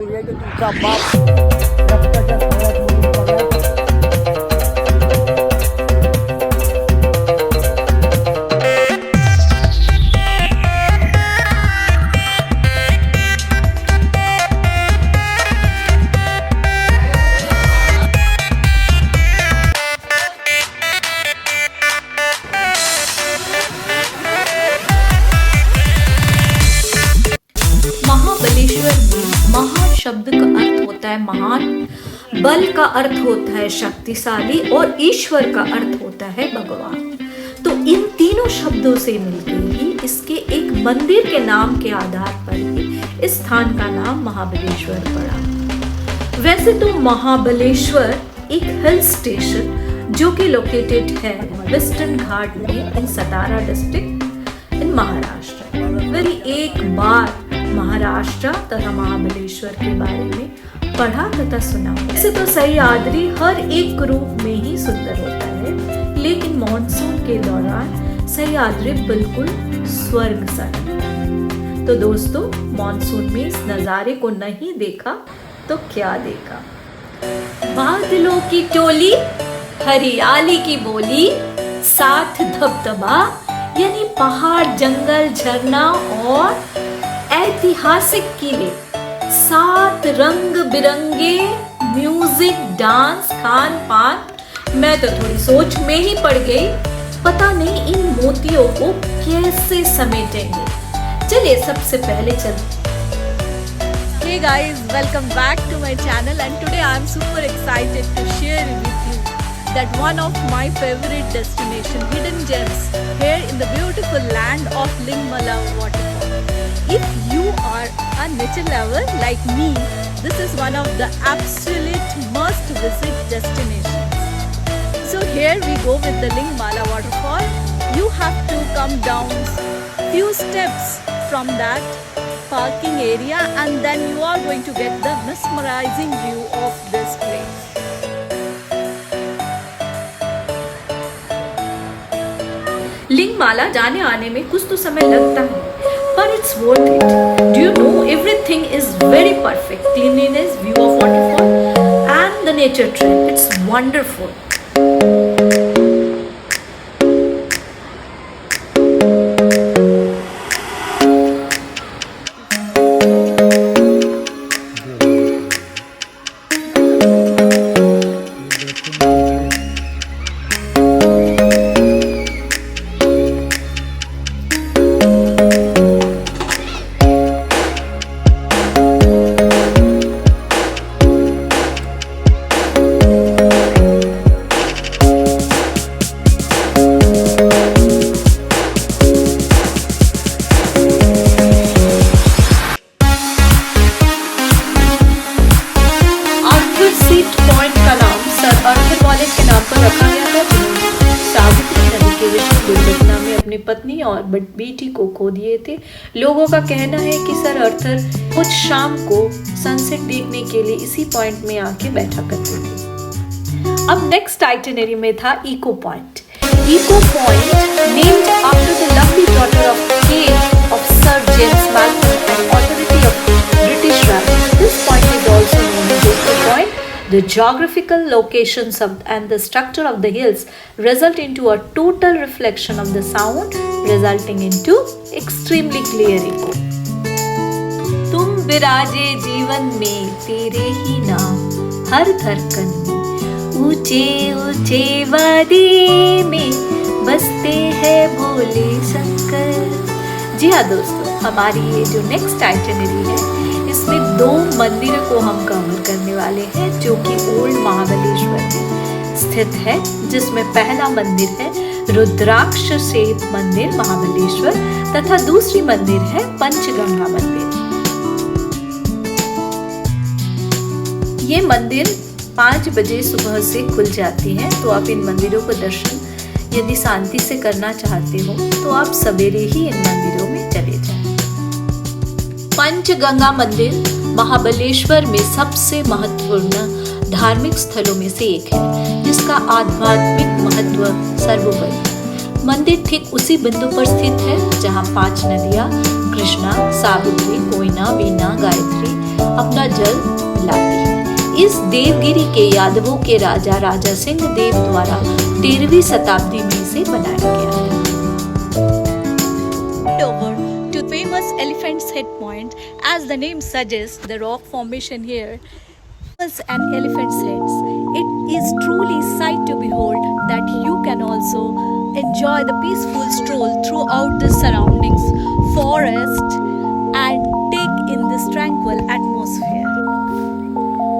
तुमचा बाप रक्ताच्या थोड्यात म्हणून बघा. महाबलेश्वर में महा शब्द का अर्थ होता है महान, बल का अर्थ होता है शक्तिशाली और ईश्वर का अर्थ होता है भगवान। तो इन तीनों शब्दों से मिलकर ही इसके एक मंदिर के नाम के आधार पर ही इस स्थान का नाम महाबलेश्वर पड़ा। वैसे तो महाबलेश्वर एक हिल स्टेशन जो कि लोकेटेड है वेस्टर्न घाट में इन सतारा डिस्ट्रिक्ट इन महाराष्ट्र। मेरी एक बार महाराष्ट्र तथा महाबलेश्वर के बारे में पढ़ा तथा सुना। वैसे तो सह्याद्री हर एक रूप में ही सुंदर होता है, लेकिन मॉनसून के दौरान सह्याद्री बिल्कुल स्वर्ग सा है। तो दोस्तों, मॉनसून में इस नज़ारे को नहीं देखा तो क्या देखा। बादलों की टोली, हरियाली की बोली, साथ धबधबा यानी पहाड़, जंगल, झरना और ऐतिहासिक किले, सात रंग बिरंगे म्यूजिक, डांस, खान पान। मैं तो थोड़ी सोच में ही पड़ गई, पता नहीं इन मोतियों को कैसे समेटेंगे। चलिए सबसे पहले चलते। Hey guys, welcome back to my channel and today I am super excited to share with you that one of my favorite destination, hidden gems here in the beautiful land of Lingmala waterfall. If you are a nature lover like me, this is one of the absolute must visit destinations. So here we go with the Lingmala waterfall. You have to come down few steps from that parking area and then you are going to get the mesmerizing view of this place. Lingmala जाने आने में कुछ तो समय लगता है, but it's worth it. Do you know everything is very perfect. Cleanliness, view of waterfall and the nature trail. It's wonderful. अपनी पत्नी और बेटी को खो दिए थे। लोगों का कहना है कि सर अर्थर कुछ शाम को सनसेट देखने के लिए इसी पॉइंट में आके बैठा करते थे। अब नेक्स्ट आइटिनरी में था echo point. Echo point named after the lovely daughter of king of sir James Malcolm and authority of British Raj. This point is also known as echo point. The geographical locations and the structure of the hills result into a total reflection of the sound, resulting into extremely clear echo. तुम विराजे जीवन में तेरे ही नाम हर धड़कन में, ऊंचे ऊंचे वादे में बसते हैं भोले शंकर। जी हाँ दोस्तों, हमारी ये जो नेक्स्ट आइटिनरी है इसमें दो मंदिरों को हम कवर करने वाले हैं जो कि ओल्ड महाबलेश्वर में स्थित है, जिसमें पहला मंदिर है रुद्राक्ष सेठ मंदिर महाबलेश्वर तथा दूसरी मंदिर है पंचगंगा मंदिर। ये मंदिर 5 बजे सुबह से खुल जाती है, तो आप इन मंदिरों को दर्शन यदि शांति से करना चाहते हो तो आप सवेरे ही इन मंदिरों में चले जाएं। पंचगंगा मंदिर महाबलेश्वर में सबसे महत्वपूर्ण धार्मिक स्थलों में से एक है, जिसका आध्यात्मिक महत्व सर्वोपरि। मंदिर ठीक उसी बिंदु पर स्थित है जहां 5 नदियां कृष्णा, सावित्री, कोयना, वीणा, गायत्री अपना जल लाती है। इस देवगिरी के यादवों के राजा राजा सिंह देव द्वारा 13वीं शताब्दी में इसे बनाया गया है। Over to famous Elephant's Head Point, as the name suggests, the rock formation here was an elephant's heads. It is truly sight to behold that you can also enjoy the peaceful stroll throughout the surroundings, forest, and take in this tranquil atmosphere.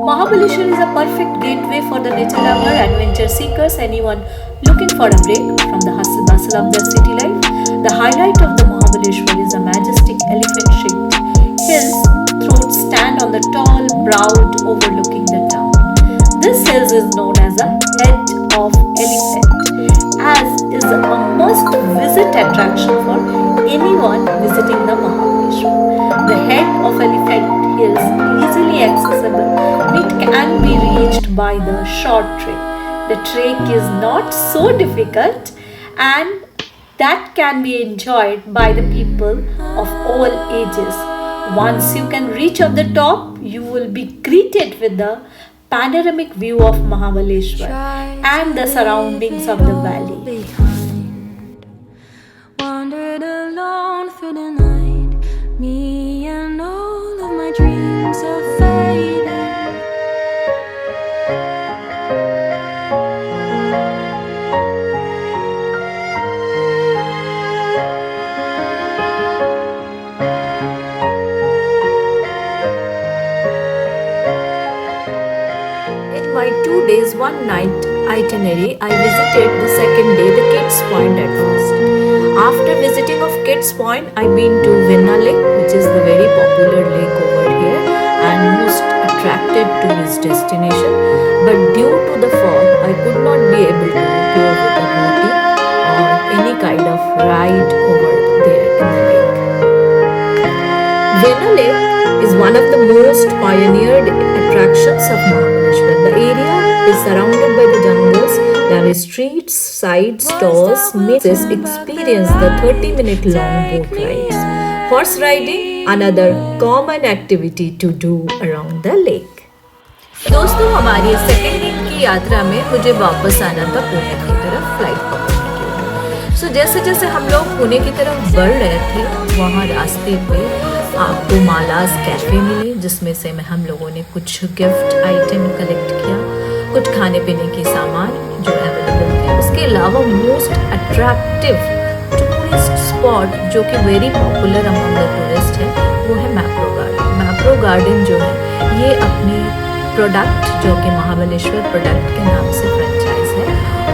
Mahabaleshwar is a perfect gateway for the nature lover, adventure seekers, anyone looking for a break from the hustle bustle of the city life. The highlight of the Mahabaleshwar is a majestic elephant-shaped hills. Thrones stand on the tall brow overlooking the town. This hill is known as a head of elephant, as is a must-visit attraction for anyone visiting the Mahabaleshwar. The head of elephant hills easily accessible. It can be reached by the short trek. The trek is not so difficult and that can be enjoyed by the people of all ages. Once you can reach at the top, you will be greeted with the panoramic view of Mahabaleshwar and the surroundings of the valley. Wandered alone through the night, me and all of my dreams have faded. In my 2 days, 1 night itinerary, I visited the second day the Kids Point at first. After visiting of Kids Point, I've been to Vinna Lake, which is the very popular lake over here and most attracted tourist destination. But due to the fog, I could not be able to go with the boating or any kind of ride over there in the lake. Vinna Lake is one of the most pioneered attractions of Mahabaleshwar. The area is surrounded by the jungles. There are streets, side stalls, makes us experience the 30-minute long boat rides. Horse riding, another common activity to do around the lake. दोस्तों, हमारी second दिन की यात्रा में मुझे वापस आना था पुणे की तरफ फ्लाइट पकड़ने के लिए। सो जैसे जैसे हम लोग पुणे की तरफ बढ़ रहे थे, वहाँ रास्ते पे आपको मालाज कैफ़े मिले, जिसमें से में हम लोगों ने कुछ गिफ्ट आइटम कलेक्ट किया, कुछ खाने पीने की सामान जो अवेलेबल थे। उसके अलावा मोस्ट अट्रैक्टिव टूरिस्ट स्पॉट जो कि very popular among the tourist है, वो है मैप्रो गार्डन। मैप्रो गार्डन जो है ये अपने प्रोडक्ट जो कि महाबलेश्वर प्रोडक्ट के नाम से फ्रेंचाइज है,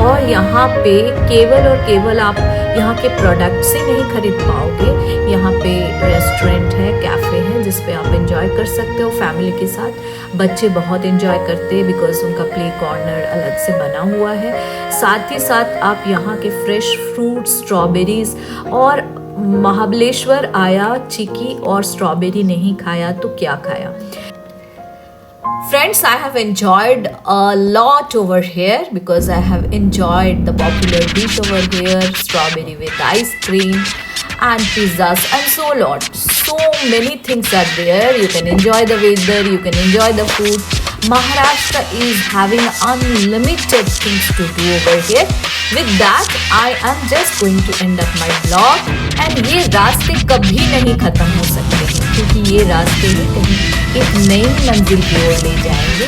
और यहाँ पे केवल और केवल आप यहाँ के प्रोडक्ट से नहीं खरीद पाओगे। यहाँ पे रेस्टोरेंट है, कैफ़े है, जिस पे आप एंजॉय कर सकते हो फैमिली के साथ। बच्चे बहुत एंजॉय करते हैं बिकॉज उनका प्ले कॉर्नर अलग से बना हुआ है। साथ ही साथ आप यहाँ के फ्रेश फ्रूट, स्ट्रॉबेरीज, और महाबलेश्वर आया, चिकी और स्ट्रॉबेरी नहीं खाया तो क्या खाया। Friends, I have enjoyed a lot over here because I have enjoyed the popular dish over here, strawberry with ice cream and pizzas and so lot. So many things are there. You can enjoy the weather, you can enjoy the food. Maharashtra is having unlimited things to do over here. With that, I am just going to end up my vlog. And ये रास्ते कभी नहीं खत्म हो सकते हैं, क्योंकि ये रास्ते ही कहीं एक नई मंजिल की ओर ले जाएंगे।